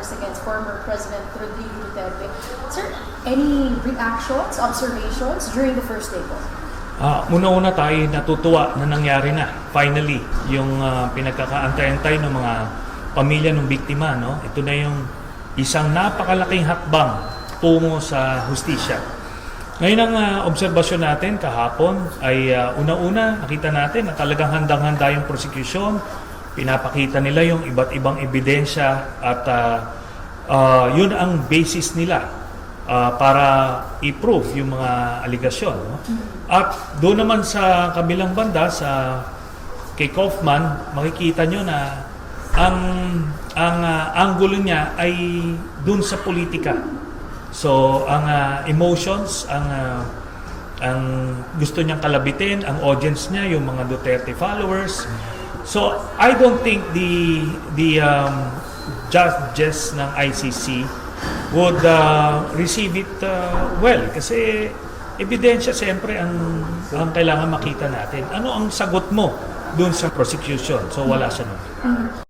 charges against former President Rodrigo Duterte. Sir, any reactions, observations during the first day po? Una-una tayo natutuwa na nangyari na, finally, yung pinagkakaantay-antay ng mga pamilya ng biktima. No? Ito na yung isang napakalaking hakbang tungo sa hustisya. Ngayon ang obserbasyon natin kahapon ay una-una nakita natin na talagang handang-handa yung prosecution. Pinapakita nila yung iba't ibang ebidensya at yun ang basis nila para i-prove yung mga aligasyon. No? At doon naman sa kabilang banda, sa kay Kaufman, makikita nyo na ang angulo niya ay doon sa politika. So, ang emotions, ang gusto niyang kalabitin, ang audience niya, yung mga Duterte followers. So, I don't think the judges ng ICC would receive it well. Kasi ebidensya siyempre ang kailangan makita natin. Ano ang sagot mo dun sa prosecution? So, wala siya nun.